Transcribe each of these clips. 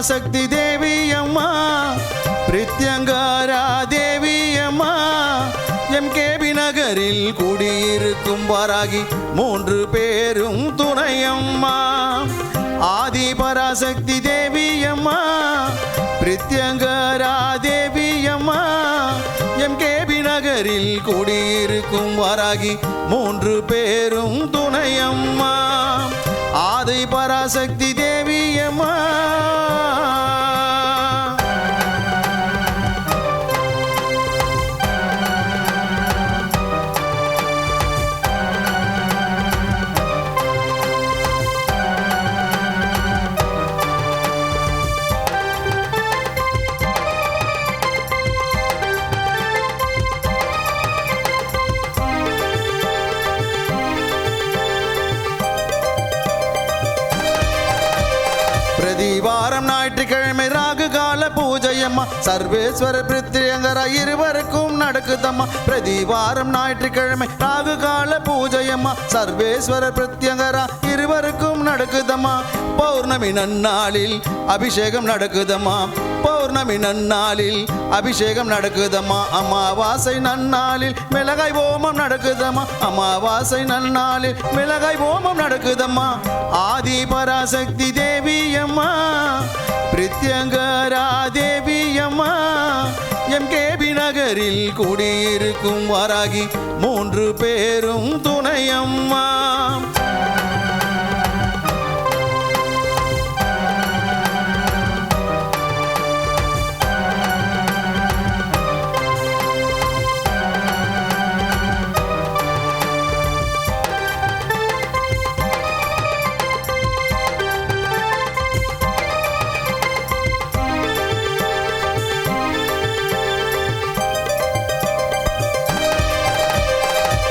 பராசக்தி தேவி அம்மா பிரித்யங்காரா தேவி அம்மா எம்கேபி நகரில் குடியிருக்கும் வாராகி 3 பேரும் துணையம்மா ஆதி பராசக்தி தேவி அம்மா பிரித்யங்காரா தேவி அம்மா எம்கேபி நகரில் குடியிருக்கும் வாராகி 3 பேரும் துணையம்மா ஆதி பராசக்தி தேவி அம்மா வாரம் ஞாயிற்றுக்கிழமை ராகு கால பூஜையம்மா சர்வேஸ்வர பிரித்யங்கரா இருவருக்கும் நடக்குதம்மா பிரதிவாரம் ஞாயிற்றுக்கிழமை ராகு கால பூஜையம்மா சர்வேஸ்வர பிரித்யங்கரா இருவருக்கும் நடக்குதம்மா பௌர்ணமி நன்னாளில் அபிஷேகம் நடக்குதம்மா பௌர்ணமி நன்னாளில் அபிஷேகம் நடக்குதம்மா அமாவாசை நன்னாளில் மிளகாய் ஓமம் நடக்குதம்மா அமாவாசை நன்னாளில் மிளகாய் ஓமம் நடக்குதம்மா ஆதி பராசக்தி தேவி அம்மா பிரித்யங்கரா தேவி அம்மா எம்கேபி நகரில் குடியிருக்கும் வாராகி 3 பேரும் துணையம்மா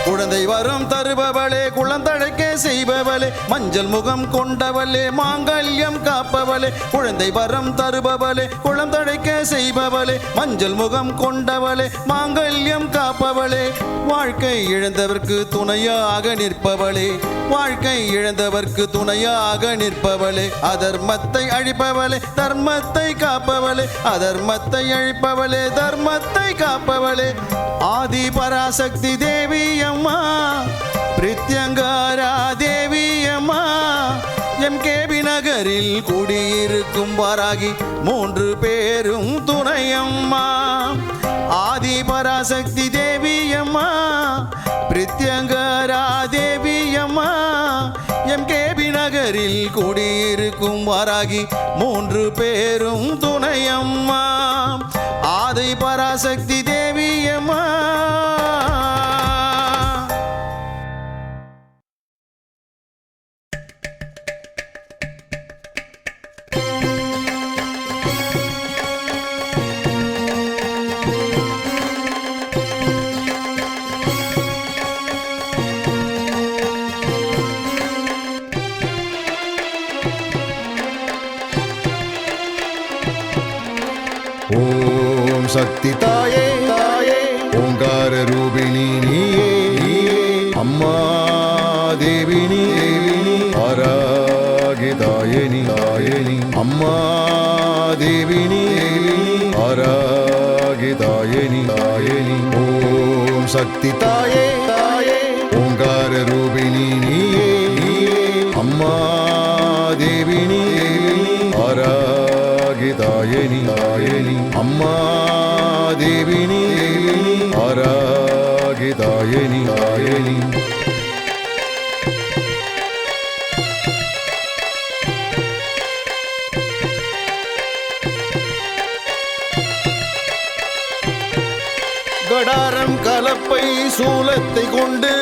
குழந்தை வரம் தருபவளே குழந்தழைக்க செய்பவளே மஞ்சள் முகம் கொண்டவளே மாங்கல்யம் காப்பவளே குழந்தை வரம் தருபவளே குழந்தழைக்க செய்பவளே மஞ்சள் முகம் கொண்டவளே மாங்கல்யம் காப்பவளே வாழ்க்கை இழந்தவர்க்கு துணையாக நிற்பவளே வாழ்க்கை இழந்தவர்க்கு துணையாக நிற்பவளே அதர்மத்தை அழிப்பவளே தர்மத்தை காப்பவளே அதர்மத்தை அழிப்பவளே தர்மத்தை காப்பவளே ஆதி பராசக்தி தேவி அம்மா பிரித்யங்கரா தேவி அம்மா எம்கேபி நகரில் குடியிருக்கும் வாராகி 3 பேரும் துணையம்மா ஆதி பராசக்தி தேவி அம்மா பிரித்யங்கரா தேவி அம்மா எம்கேபி நகரில் குடியிருக்கும் வாராகி 3 பேரும் துணையம்மா ஆதி பராசக்தி தேவி அம்மா ஓம் சக்தி தாயே தாயே ஓங்கார ரூபிணி நீயே நீயே அம்மா தேவினி தேவினி ஆராகி தாயனி தாயனி அம்மா தேவினி தேவினி ஆராகி தாயனி தாயனி ஓம் சக்தி தாயே தாயே ஓங்கார ரூபிணி நீயே நீயே அம்மா தேவினி தேவினி ஆராகி தாயனி தாயனி அம்மா தேவினி தேவினி ஆராகி தாயனி தாயனி கடாரம் கலப்பை சூலத்தை கொண்டு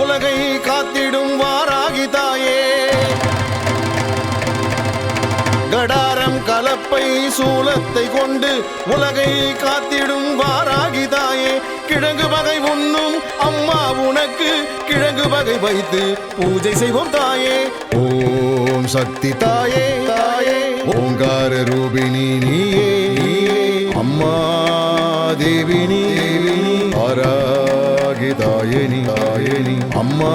உலகை காத்திடும் வாராகி தாயே கடாரம் கலப்பை சூலத்தை கொண்டு உலகை காத்திடும் வாராகி தாயே கிழங்கு வகை உண்ணும் அம்மா உனக்கு கிழங்கு வகை வைத்து பூஜை செய்வோம் தாயே ஓம் சக்தி தாயே தாயே ஓங்கார ரூபிணி நீயே நீயே அம்மா தேவினி தேவினி ஆராகி தாயனி தாயனி அம்மா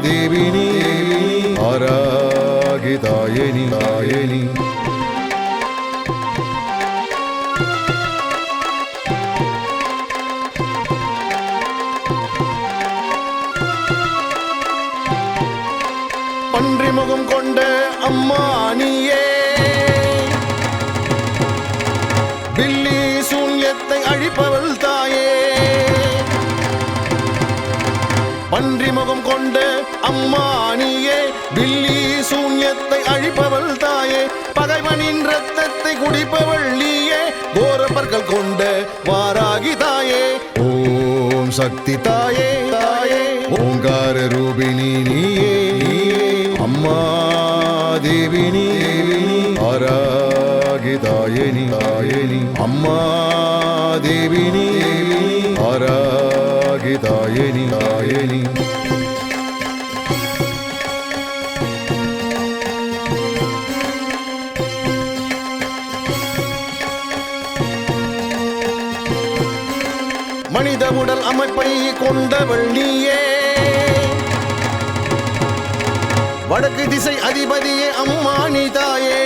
தேவினி தேவினி ஆராகி நீ பன்றி முகம் கொண்ட அம்மா நீயே பில்லி சூன்யத்தை அழிப்பவள் தாயே பன்றி முகம் கொண்ட அம்மா நீயே பில்லி சூன்யத்தை அழிப்பவள் தாயே பகைவனின் ரத்தத்தை குடிப்பவள் நீயே கோரப்பற்கள் கொண்ட வாராகி தாயே ஓம் சக்தி தாயே தாயே ஓங்கார ரூபிணி நீயே அம்மா தேவினி ஆராகி தாயேனி தாயேனி அம்மா தேவினி ஆராகி தாயேனி தாயேனி மனித உடல் அமைப்பை கொண்டவள் நீயே வடக்கு திசை அதிபதியே அம்மா நீ தாயே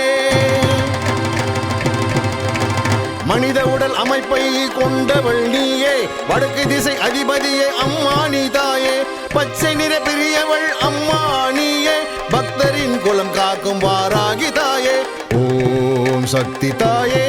மனித உடல் அமைப்பை கொண்டவள் நீயே வடக்கு திசை அதிபதியே அம்மா நீ தாயே பச்சை நிற பிரியவள் அம்மா நீயே பக்தரின் குலம் காக்கும் வாராகி தாயே ஓம் சக்தி தாயே